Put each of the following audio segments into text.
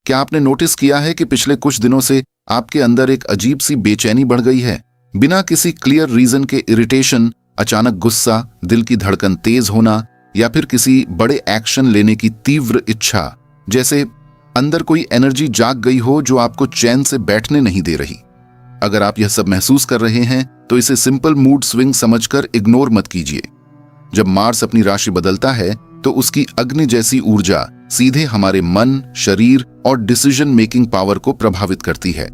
क्या आपने नोटिस किया है कि पिछले कुछ दिनों से आपके अंदर एक अजीब सी बेचैनी बढ़ गई है? बिना किसी क्लियर रीजन के इरिटेशन, अचानक गुस्सा, दिल की धड़कन तेज होना या फिर किसी बड़े एक्शन लेने की तीव्र इच्छा, जैसे अंदर कोई एनर्जी जाग गई हो जो आपको चैन से बैठने नहीं दे रही। अगर आप यह सब महसूस कर रहे हैं तो इसे सिंपल मूड स्विंग समझकर इग्नोर मत कीजिए। जब मार्स अपनी राशि बदलता है तो उसकी अग्नि जैसी ऊर्जा सीधे हमारे मन, शरीर और डिसीजन मेकिंग पावर को प्रभावित करती है।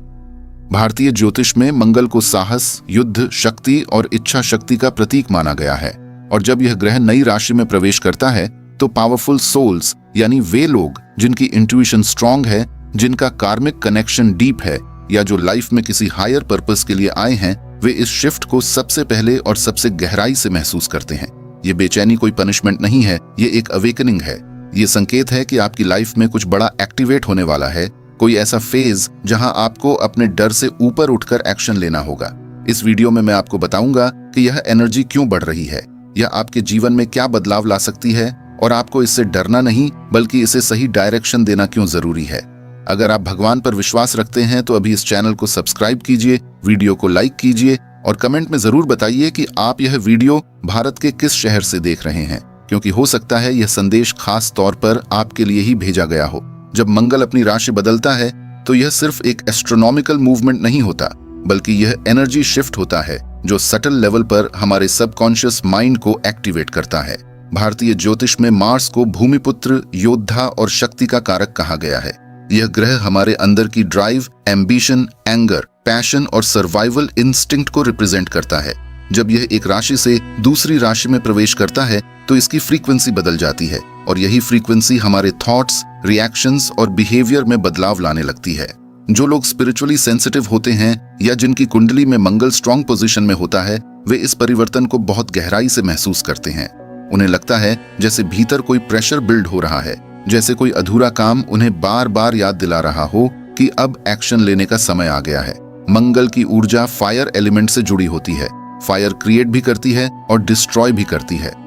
भारतीय ज्योतिष में मंगल को साहस, युद्ध, शक्ति और इच्छा शक्ति का प्रतीक माना गया है, और जब यह ग्रह नई राशि में प्रवेश करता है तो पावरफुल सोल्स, यानी वे लोग जिनकी इंट्यूशन स्ट्रांग है, जिनका कार्मिक कनेक्शन डीप है, या जो लाइफ में किसी हायर पर्पस के लिए आए हैं, वे इस शिफ्ट को सबसे पहले और सबसे गहराई से महसूस करते हैं। ये बेचैनी कोई पनिशमेंट नहीं है, ये एक अवेकनिंग है। ये संकेत है कि आपकी लाइफ में कुछ बड़ा एक्टिवेट होने वाला है, कोई ऐसा फेज जहां आपको अपने डर से ऊपर उठकर एक्शन लेना होगा। इस वीडियो में मैं आपको बताऊंगा कि यह एनर्जी क्यों बढ़ रही है, यह आपके जीवन में क्या बदलाव ला सकती है, और आपको इससे डरना नहीं बल्कि इसे सही डायरेक्शन देना क्यों जरूरी है। अगर आप भगवान पर विश्वास रखते हैं तो अभी इस चैनल को सब्सक्राइब कीजिए, वीडियो को लाइक कीजिए और कमेंट में जरूर बताइए कि आप यह वीडियो भारत के किस शहर से देख रहे हैं, क्योंकि हो सकता है यह संदेश खास तौर पर आपके लिए ही भेजा गया हो। जब मंगल अपनी राशि बदलता है तो यह सिर्फ एक एस्ट्रोनॉमिकल मूवमेंट नहीं होता, बल्कि यह एनर्जी शिफ्ट होता है जो सटल लेवल पर हमारे सबकॉन्शियस माइंड को एक्टिवेट करता है। भारतीय ज्योतिष में मार्स को भूमिपुत्र, योद्धा और शक्ति का कारक कहा गया है। यह ग्रह हमारे अंदर की ड्राइव, एम्बिशन, एंगर, पैशन और सर्वाइवल इंस्टिंक्ट को रिप्रेजेंट करता है। जब यह एक राशि से दूसरी राशि में प्रवेश करता है तो इसकी फ्रीक्वेंसी बदल जाती है, और यही फ्रीक्वेंसी हमारे थॉट्स, रिएक्शंस और बिहेवियर में बदलाव लाने लगती है। जो लोग स्पिरिचुअली सेंसिटिव होते हैं या जिनकी कुंडली में मंगल स्ट्रांग पोजीशन में होता है, वे इस परिवर्तन को बहुत गहराई से महसूस करते हैं। उन्हें लगता है जैसे भीतर कोई प्रेशर बिल्ड हो रहा है, जैसे कोई अधूरा काम उन्हें बार बार याद दिला रहा हो कि अब एक्शन लेने का समय आ गया है। मंगल की ऊर्जा फायर एलिमेंट से जुड़ी होती है। फायर क्रिएट भी करती है और डिस्ट्रॉय भी करती है।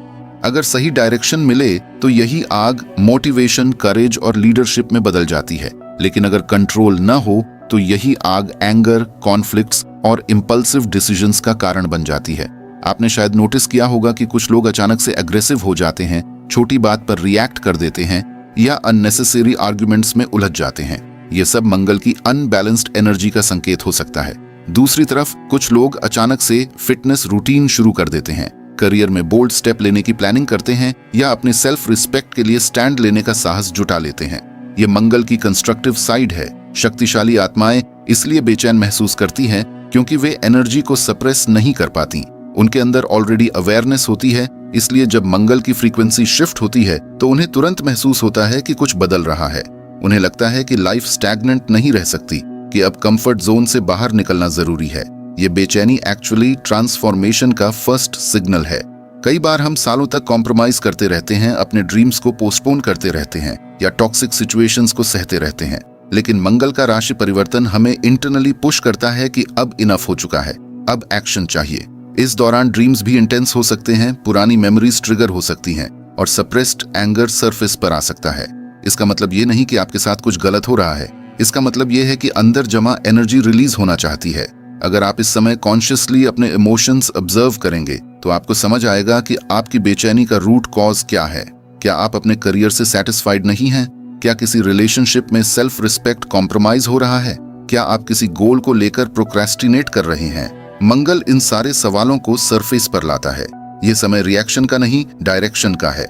अगर सही डायरेक्शन मिले तो यही आग मोटिवेशन, करेज और लीडरशिप में बदल जाती है, लेकिन अगर कंट्रोल न हो तो यही आग एंगर, कॉन्फ्लिक्ट्स और इंपल्सिव डिसीजंस का कारण बन जाती है। आपने शायद नोटिस किया होगा कि कुछ लोग अचानक से एग्रेसिव हो जाते हैं, छोटी बात पर रिएक्ट कर देते हैं या अननेसेसरी आर्ग्यूमेंट्स में उलझ जाते हैं। ये सब मंगल की अनबैलेंस्ड एनर्जी का संकेत हो सकता है। दूसरी तरफ कुछ लोग अचानक से फिटनेस रूटीन शुरू कर देते हैं, करियर में बोल्ड स्टेप लेने की प्लानिंग करते हैं या अपने सेल्फ रिस्पेक्ट के लिए स्टैंड लेने का साहस जुटा लेते हैं। ये मंगल की कंस्ट्रक्टिव साइड है। शक्तिशाली आत्माएं इसलिए बेचैन महसूस करती हैं क्योंकि वे एनर्जी को सप्रेस नहीं कर पाती। उनके अंदर ऑलरेडी अवेयरनेस होती है, इसलिए जब मंगल की फ्रीक्वेंसी शिफ्ट होती है तो उन्हें तुरंत महसूस होता है कि कुछ बदल रहा है। उन्हें लगता है कि लाइफ स्टैग्नेंट नहीं रह सकती, कि अब कंफर्ट जोन से बाहर निकलना जरूरी है। ये बेचैनी एक्चुअली ट्रांसफॉर्मेशन का फर्स्ट सिग्नल है। कई बार हम सालों तक कॉम्प्रोमाइज करते रहते हैं, अपने ड्रीम्स को पोस्टपोन करते रहते हैं या टॉक्सिक सिचुएशंस को सहते रहते हैं, लेकिन मंगल का राशि परिवर्तन हमें इंटरनली पुश करता है कि अब इनफ हो चुका है, अब एक्शन चाहिए। इस दौरान ड्रीम्स भी इंटेंस हो सकते हैं, पुरानी मेमोरीज ट्रिगर हो सकती हैं और सप्रेस्ड एंगर सरफेस पर आ सकता है। इसका मतलब ये नहीं कि आपके साथ कुछ गलत हो रहा है, इसका मतलब ये है कि अंदर जमा एनर्जी रिलीज होना चाहती है। अगर आप इस समय कॉन्शियसली अपने इमोशंस ऑब्जर्व करेंगे तो आपको समझ आएगा कि आपकी बेचैनी का रूट कॉज क्या है। क्या आप अपने करियर से सेटिस्फाइड नहीं हैं? क्या किसी रिलेशनशिप में सेल्फ रिस्पेक्ट कॉम्प्रोमाइज हो रहा है? क्या आप किसी गोल को लेकर प्रोक्रेस्टिनेट कर रहे हैं? मंगल इन सारे सवालों को सरफेस पर लाता है। यह समय रिएक्शन का नहीं, डायरेक्शन का है।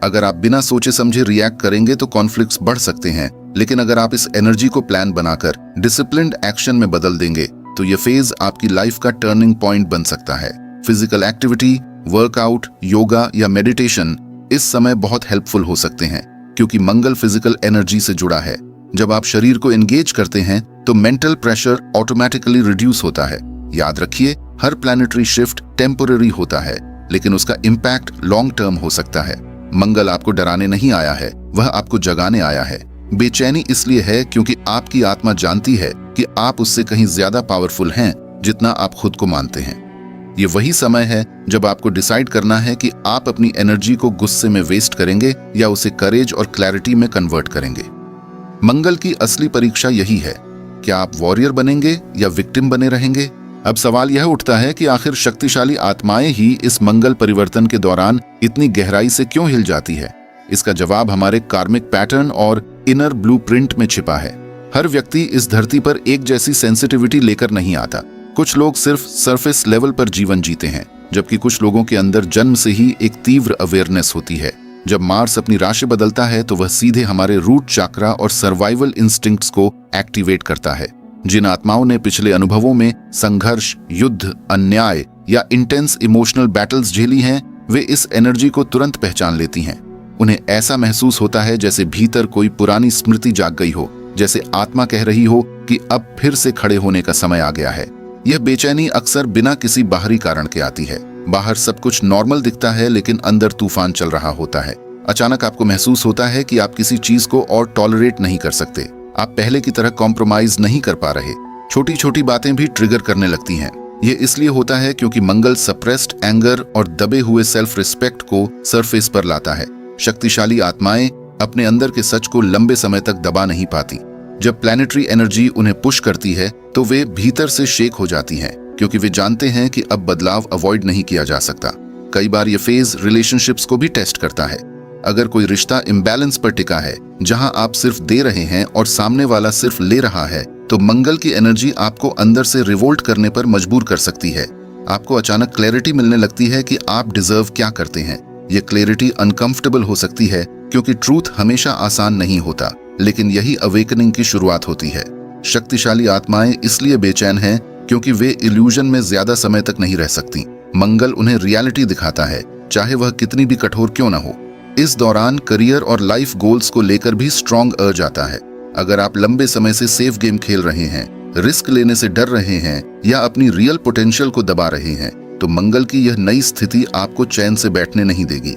अगर आप बिना सोचे समझे रिएक्ट करेंगे तो कॉन्फ्लिक्ट्स बढ़ सकते हैं, लेकिन अगर आप इस एनर्जी को प्लान बनाकर डिसिप्लिन्ड एक्शन में बदल देंगे तो ये फेज आपकी लाइफ का टर्निंग पॉइंट बन सकता है। फिजिकल एक्टिविटी, वर्कआउट, योगा या मेडिटेशन इस समय बहुत हेल्पफुल हो सकते हैं, क्योंकि मंगल फिजिकल एनर्जी से जुड़ा है। जब आप शरीर को एंगेज करते हैं तो मेंटल प्रेशर ऑटोमेटिकली रिड्यूस होता है। याद रखिए, हर प्लैनेटरी शिफ्ट टेम्पोररी होता है, लेकिन उसका इम्पैक्ट लॉन्ग टर्म हो सकता है। मंगल आपको डराने नहीं आया है, वह आपको जगाने आया है। बेचैनी इसलिए है क्योंकि आपकी आत्मा जानती है कि आप उससे कहीं ज्यादा पावरफुल हैं जितना आप खुद को मानते हैं। ये वही समय है जब आपको डिसाइड करना है कि आप अपनी एनर्जी को गुस्से में वेस्ट करेंगे या उसे करेज और क्लैरिटी में कन्वर्ट करेंगे। मंगल की असली परीक्षा यही है, क्या आप वॉरियर बनेंगे या विक्टिम बने रहेंगे? अब सवाल यह उठता है कि आखिर शक्तिशाली आत्माएं ही इस मंगल परिवर्तन के दौरान इतनी गहराई से क्यों हिल जाती है? इसका जवाब हमारे कार्मिक पैटर्न और इनर ब्लूप्रिंट में छिपा है। हर व्यक्ति इस धरती पर एक जैसी सेंसिटिविटी लेकर नहीं आता। कुछ लोग सिर्फ सरफेस लेवल पर जीवन जीते हैं, जबकि कुछ लोगों के अंदर जन्म से ही एक तीव्र अवेयरनेस होती है। जब मार्स अपनी राशि बदलता है तो वह सीधे हमारे रूट चक्रा और सर्वाइवल इंस्टिंक्ट्स को एक्टिवेट करता है। जिन आत्माओं ने पिछले अनुभवों में संघर्ष, युद्ध, अन्याय या इंटेंस इमोशनल बैटल्स झेली हैं, वे इस एनर्जी को तुरंत पहचान लेती हैं। उन्हें ऐसा महसूस होता है जैसे भीतर कोई पुरानी स्मृति जाग गई हो, जैसे आत्मा कह रही हो कि अब फिर से खड़े होने का समय आ गया है। यह बेचैनी अक्सर बिना किसी बाहरी कारण के आती है। बाहर सब कुछ नॉर्मल दिखता है, लेकिन अंदर तूफान चल रहा होता है। अचानक आपको महसूस होता है कि आप किसी चीज को और टॉलरेट नहीं कर सकते। आप पहले की तरह कॉम्प्रोमाइज नहीं कर पा रहे। छोटी छोटी बातें भी ट्रिगर करने लगती हैं। ये इसलिए होता है क्योंकि मंगल सप्रेस्ड एंगर और दबे हुए सेल्फ रिस्पेक्ट को सरफेस पर लाता है। शक्तिशाली आत्माएं अपने अंदर के सच को लंबे समय तक दबा नहीं पाती। जब प्लैनेटरी एनर्जी उन्हें पुश करती है तो वे भीतर से शेक हो जाती हैं, क्योंकि वे जानते हैं कि अब बदलाव अवॉइड नहीं किया जा सकता। कई बार ये फेज रिलेशनशिप्स को भी टेस्ट करता है। अगर कोई रिश्ता इम्बैलेंस पर टिका है, जहां आप सिर्फ दे रहे हैं और सामने वाला सिर्फ ले रहा है, तो मंगल की एनर्जी आपको अंदर से रिवोल्ट करने पर मजबूर कर सकती है। आपको अचानक क्लैरिटी मिलने लगती है कि आप डिजर्व क्या करते हैं। ये क्लैरिटी अनकंफर्टेबल हो सकती है, क्योंकि ट्रूथ हमेशा आसान नहीं होता, लेकिन यही अवेकनिंग की शुरुआत होती है। शक्तिशाली आत्माएं इसलिए बेचैन हैं क्योंकि वे इल्यूजन में ज्यादा समय तक नहीं रह सकती। मंगल उन्हें रियलिटी दिखाता है, चाहे वह कितनी भी कठोर क्यों न हो। इस दौरान करियर और लाइफ गोल्स को लेकर भी स्ट्रॉन्ग अर्ज आता है। अगर आप लंबे समय से सेफ गेम खेल रहे हैं, रिस्क लेने से डर रहे हैं या अपनी रियल पोटेंशियल को दबा रहे हैं, तो मंगल की यह नई स्थिति आपको चैन से बैठने नहीं देगी।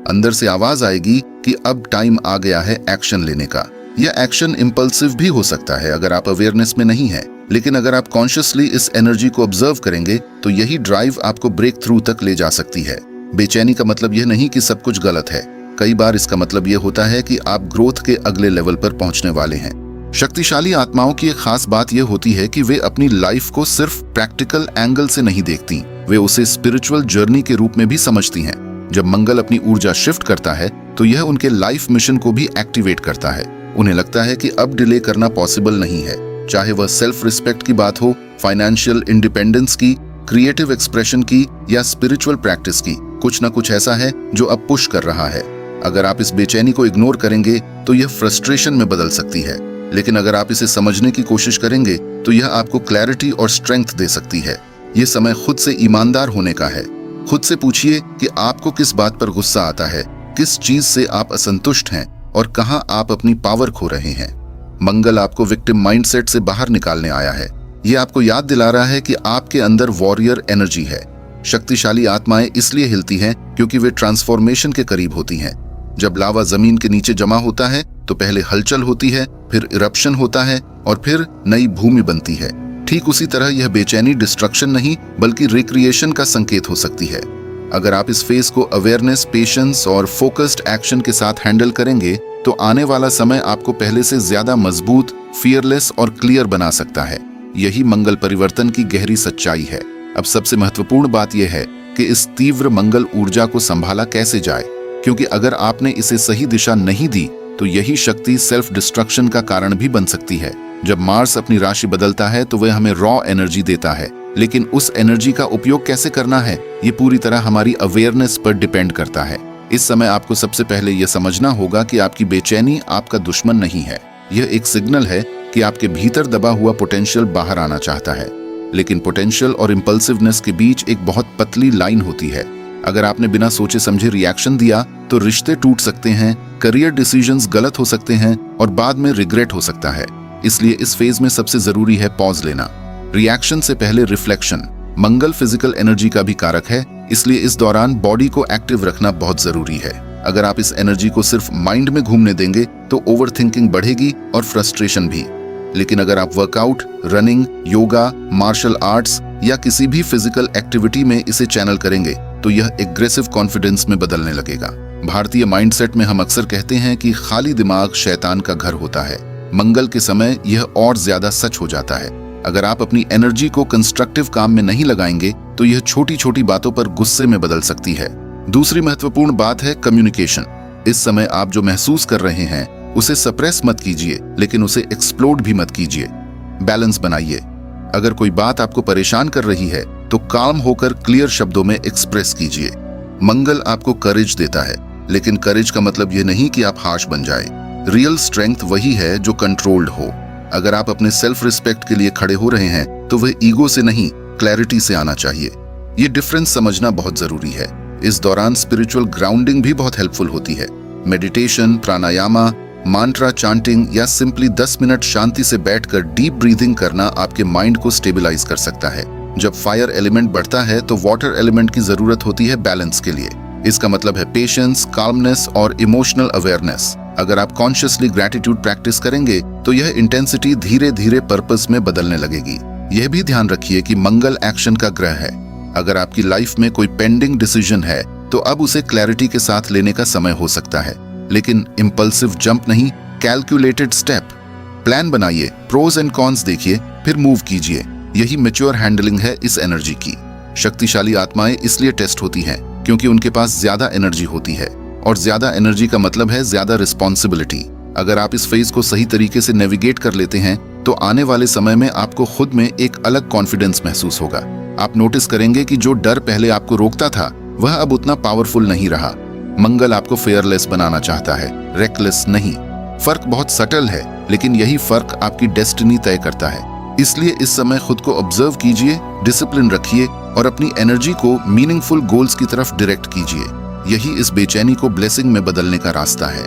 अंदर से आवाज आएगी कि अब टाइम आ गया है एक्शन लेने का। यह एक्शन इम्पल्सिव भी हो सकता है अगर आप अवेयरनेस में नहीं है, लेकिन अगर आप कॉन्शियसली इस एनर्जी को ऑब्जर्व करेंगे तो यही ड्राइव आपको ब्रेक थ्रू तक ले जा सकती है। बेचैनी का मतलब यह नहीं कि सब कुछ गलत है। कई बार इसका मतलब यह होता है कि आप ग्रोथ के अगले लेवल पर पहुंचने वाले हैं। शक्तिशाली आत्माओं की एक खास बात यह होती है कि वे अपनी लाइफ को सिर्फ प्रैक्टिकल एंगल से नहीं देखती, वे उसे स्पिरिचुअल जर्नी के रूप में भी समझती हैं। जब मंगल अपनी ऊर्जा शिफ्ट करता है तो यह उनके लाइफ मिशन को भी एक्टिवेट करता है। उन्हें लगता है कि अब डिले करना पॉसिबल नहीं है, चाहे वह सेल्फ रिस्पेक्ट की बात हो, फाइनेंशियल इंडिपेंडेंस की, क्रिएटिव एक्सप्रेशन की या स्पिरिचुअल प्रैक्टिस की। कुछ न कुछ ऐसा है जो अब पुश कर रहा है। अगर आप इस बेचैनी को इग्नोर करेंगे तो यह फ्रस्ट्रेशन में बदल सकती है, लेकिन अगर आप इसे समझने की कोशिश करेंगे तो यह आपको क्लैरिटी और स्ट्रेंथ दे सकती है। यह समय खुद से ईमानदार होने का है। खुद से पूछिए कि आपको किस बात पर गुस्सा आता है, किस चीज से आप असंतुष्ट हैं और कहां आप अपनी पावर खो रहे हैं। मंगल आपको विक्टिम माइंडसेट से बाहर निकालने आया है। यह आपको याद दिला रहा है कि आपके अंदर वॉरियर एनर्जी है। शक्तिशाली आत्माएं इसलिए हिलती हैं क्योंकि वे ट्रांसफॉर्मेशन के करीब होती हैं। जब लावा जमीन के नीचे जमा होता है तो पहले हलचल होती है, फिर इरप्शन होता है और फिर नई भूमि बनती है। ठीक उसी तरह यह बेचैनी डिस्ट्रक्शन नहीं बल्कि रिक्रिएशन का संकेत हो सकती है। अगर आप इस फेज को अवेयरनेस, पेशेंस और फोकस्ड एक्शन के साथ हैंडल करेंगे तो आने वाला समय आपको पहले से ज्यादा मजबूत, फियरलेस और क्लियर बना सकता है। यही मंगल परिवर्तन की गहरी सच्चाई है। अब सबसे महत्वपूर्ण बात यह है कि इस तीव्र मंगल ऊर्जा को संभाला कैसे जाए, क्योंकि अगर आपने इसे सही दिशा नहीं दी तो यही शक्ति सेल्फ डिस्ट्रक्शन का कारण भी बन सकती है। जब मार्स अपनी राशि बदलता है तो वह हमें रॉ एनर्जी देता है, लेकिन उस एनर्जी का उपयोग कैसे करना है ये पूरी तरह हमारी अवेयरनेस पर डिपेंड करता है। इस समय आपको सबसे पहले यह समझना होगा कि आपकी बेचैनी आपका दुश्मन नहीं है। यह एक सिग्नल है कि आपके भीतर दबा हुआ पोटेंशियल बाहर आना चाहता है, लेकिन पोटेंशियल और इम्पल्सिवनेस के बीच एक बहुत पतली लाइन होती है। अगर आपने बिना सोचे समझे रिएक्शन दिया तो रिश्ते टूट सकते हैं, करियर डिसीजंस गलत हो सकते हैं और बाद में रिग्रेट हो सकता है। इसलिए इस फेज में सबसे जरूरी है पॉज लेना। रिएक्शन से पहले रिफ्लेक्शन। मंगल फिजिकल एनर्जी का भी कारक है, इसलिए इस दौरान बॉडी को एक्टिव रखना बहुत जरूरी है। अगर आप इस एनर्जी को सिर्फ माइंड में घूमने देंगे तो ओवरथिंकिंग बढ़ेगी और फ्रस्ट्रेशन भी। लेकिन अगर आप workout, running, yoga, martial arts या किसी भी फिजिकल एक्टिविटी में इसे चैनल करेंगे तो यह एग्रेसिव कॉन्फिडेंस में बदलने लगेगा। भारतीय माइंडसेट में हम अक्सर कहते हैं कि खाली दिमाग शैतान का घर होता है। मंगल के समय यह और ज्यादा सच हो जाता है। अगर आप अपनी एनर्जी को कंस्ट्रक्टिव काम में नहीं लगाएंगे तो यह छोटी छोटी बातों पर गुस्से में बदल सकती है। दूसरी महत्वपूर्ण बात है कम्युनिकेशन। इस समय आप जो महसूस कर रहे हैं उसे सप्रेस मत कीजिए, लेकिन उसे एक्सप्लोड भी मत कीजिए। बैलेंस बनाइए। अगर कोई बात आपको परेशान कर रही है तो काम होकर क्लियर शब्दों में एक्सप्रेस कीजिए। मंगल आपको करेज देता है, लेकिन करेज का मतलब यह नहीं कि आप हार्श बन जाए। रियल स्ट्रेंथ वही है जो कंट्रोल्ड हो। अगर आप अपने सेल्फ रिस्पेक्ट के लिए खड़े हो रहे हैं तो वह ईगो से नहीं, क्लैरिटी से आना चाहिए। ये डिफरेंस समझना बहुत जरूरी है। इस दौरान स्पिरिचुअल ग्राउंडिंग भी बहुत हेल्पफुल होती है। मेडिटेशन, प्राणायामा, मांट्रा चांटिंग या सिंपली 10 मिनट शांति से बैठकर डीप ब्रीदिंग करना आपके माइंड को स्टेबलाइज कर सकता है। जब फायर एलिमेंट बढ़ता है तो वाटर एलिमेंट की जरूरत होती है बैलेंस के लिए। इसका मतलब है पेशेंस, काल्मनेस और इमोशनल अवेयरनेस। अगर आप कॉन्शियसली ग्रैटिट्यूड प्रैक्टिस करेंगे तो यह इंटेंसिटी धीरे धीरे पर्पस में बदलने लगेगी। यह भी ध्यान रखिए कि मंगल एक्शन का ग्रह है। अगर आपकी लाइफ में कोई पेंडिंग डिसीजन है तो अब उसे क्लैरिटी के साथ लेने का समय हो सकता है, लेकिन इम्पल्सिव जंप नहीं, कैलकुलेटेड स्टेप। प्लान बनाइए, प्रोज एंड कॉन्स देखिए, फिर मूव कीजिए। यही मैच्योर हैंडलिंग है इस एनर्जी की। शक्तिशाली आत्माएं इसलिए टेस्ट होती हैं क्योंकि उनके पास ज्यादा एनर्जी होती है, और ज्यादा एनर्जी का मतलब है ज्यादा रिस्पॉन्सिबिलिटी। अगर आप इस फेज को सही तरीके से नेविगेट कर लेते हैं तो आने वाले समय में आपको खुद में एक अलग कॉन्फिडेंस महसूस होगा। आप नोटिस करेंगे कि जो डर पहले आपको रोकता था वह अब उतना पावरफुल नहीं रहा। मंगल आपको फेयरलेस बनाना चाहता है, रेकलेस नहीं। फर्क बहुत सटल है, लेकिन यही फर्क आपकी डेस्टिनी तय करता है। इसलिए इस समय खुद को ऑब्जर्व कीजिए, डिसिप्लिन रखिए और अपनी एनर्जी को मीनिंगफुल गोल्स की तरफ डायरेक्ट कीजिए। यही इस बेचैनी को ब्लेसिंग में बदलने का रास्ता है।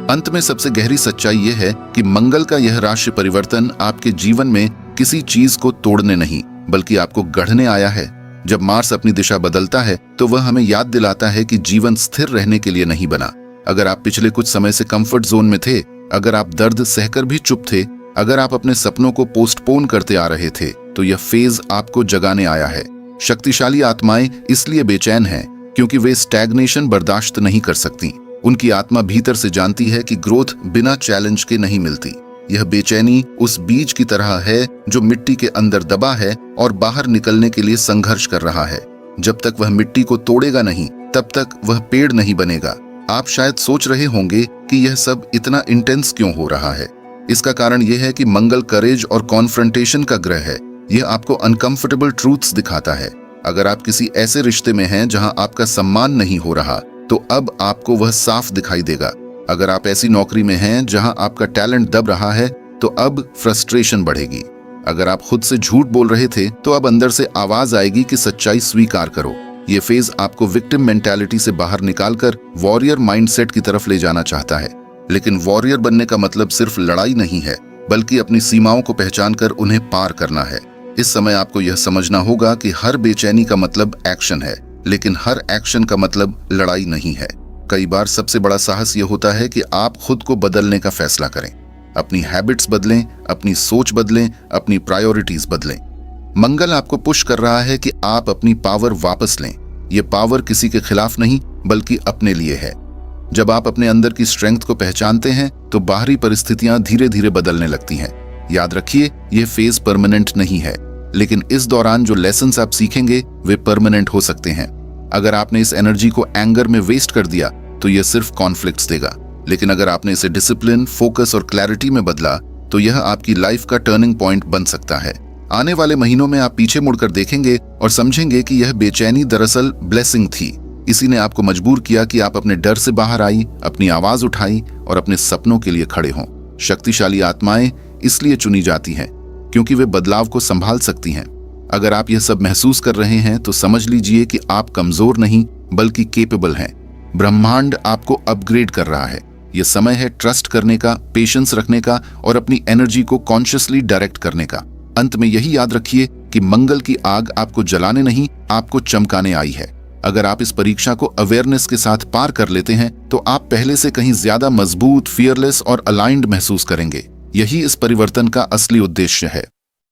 अंत में सबसे गहरी सच्चाई यह है कि मंगल का यह राशि परिवर्तन आपके जीवन में किसी चीज को तोड़ने नहीं, बल्कि आपको गढ़ने आया है। जब मार्स अपनी दिशा बदलता है तो वह हमें याद दिलाता है कि जीवन स्थिर रहने के लिए नहीं बना। अगर आप पिछले कुछ समय से कंफर्ट जोन में थे, अगर आप दर्द सहकर भी चुप थे, अगर आप अपने सपनों को पोस्टपोन करते आ रहे थे, तो यह फेज आपको जगाने आया है। शक्तिशाली आत्माएं इसलिए बेचैन हैं क्योंकि वे स्टैग्नेशन बर्दाश्त नहीं कर सकती। उनकी आत्मा भीतर से जानती है कि ग्रोथ बिना चैलेंज के नहीं मिलती। यह बेचैनी उस बीज की तरह है जो मिट्टी के अंदर दबा है और बाहर निकलने के लिए संघर्ष कर रहा है। जब तक वह मिट्टी को तोड़ेगा नहीं, तब तक वह पेड़ नहीं बनेगा। आप शायद सोच रहे होंगे कि यह सब इतना इंटेंस क्यों हो रहा है। इसका कारण यह है कि मंगल करेज और कॉन्फ्रंटेशन का ग्रह है। यह आपको अनकंफर्टेबल ट्रूथ्स दिखाता है। अगर आप किसी ऐसे रिश्ते में हैं जहां आपका सम्मान नहीं हो रहा, तो अब आपको वह साफ दिखाई देगा। अगर आप ऐसी नौकरी में हैं जहां आपका टैलेंट दब रहा है, तो अब फ्रस्ट्रेशन बढ़ेगी। अगर आप खुद से झूठ बोल रहे थे, तो अब अंदर से आवाज आएगी कि सच्चाई स्वीकार करो। ये फेज आपको विक्टिम मेंटालिटी से बाहर निकालकर वॉरियर माइंडसेट की तरफ ले जाना चाहता है। लेकिन वॉरियर बनने का मतलब सिर्फ लड़ाई नहीं है, बल्कि अपनी सीमाओं को पहचानकर उन्हें पार करना है। इस समय आपको यह समझना होगा कि हर बेचैनी का मतलब एक्शन है, लेकिन हर एक्शन का मतलब लड़ाई नहीं है। कई बार सबसे बड़ा साहस यह होता है कि आप खुद को बदलने का फैसला करें। अपनी हैबिट्स बदलें, अपनी सोच बदलें, अपनी प्रायोरिटीज बदलें। मंगल आपको पुश कर रहा है कि आप अपनी पावर वापस लें। यह पावर किसी के खिलाफ नहीं, बल्कि अपने लिए है। जब आप अपने अंदर की स्ट्रेंथ को पहचानते हैं तो बाहरी परिस्थितियां धीरे धीरे बदलने लगती हैं। याद रखिए, यह फेज परमानेंट नहीं है, लेकिन इस दौरान जो लेसन्स आप सीखेंगे वे परमानेंट हो सकते हैं। अगर आपने इस एनर्जी को एंगर में वेस्ट कर दिया तो यह सिर्फ कॉन्फ्लिक्ट्स देगा, लेकिन अगर आपने इसे डिसिप्लिन, फोकस और क्लैरिटी में बदला तो यह आपकी लाइफ का टर्निंग पॉइंट बन सकता है। आने वाले महीनों में आप पीछे मुड़कर देखेंगे और समझेंगे कि यह बेचैनी दरअसल ब्लेसिंग थी। इसी ने आपको मजबूर किया कि आप अपने डर से बाहर आई, अपनी आवाज उठाई और अपने सपनों के लिए खड़े हों। शक्तिशाली आत्माएं इसलिए चुनी जाती हैं क्योंकि वे बदलाव को संभाल सकती हैं। अगर आप यह सब महसूस कर रहे हैं तो समझ लीजिए कि आप कमजोर नहीं, बल्कि केपेबल हैं। ब्रह्मांड आपको अपग्रेड कर रहा है। यह समय है ट्रस्ट करने का, पेशेंस रखने का और अपनी एनर्जी को कॉन्शियसली डायरेक्ट करने का। अंत में यही याद रखिए कि मंगल की आग आपको जलाने नहीं, आपको चमकाने आई है। अगर आप इस परीक्षा को अवेयरनेस के साथ पार कर लेते हैं तो आप पहले से कहीं ज्यादा मजबूत, फियरलेस और अलाइंड महसूस करेंगे। यही इस परिवर्तन का असली उद्देश्य है।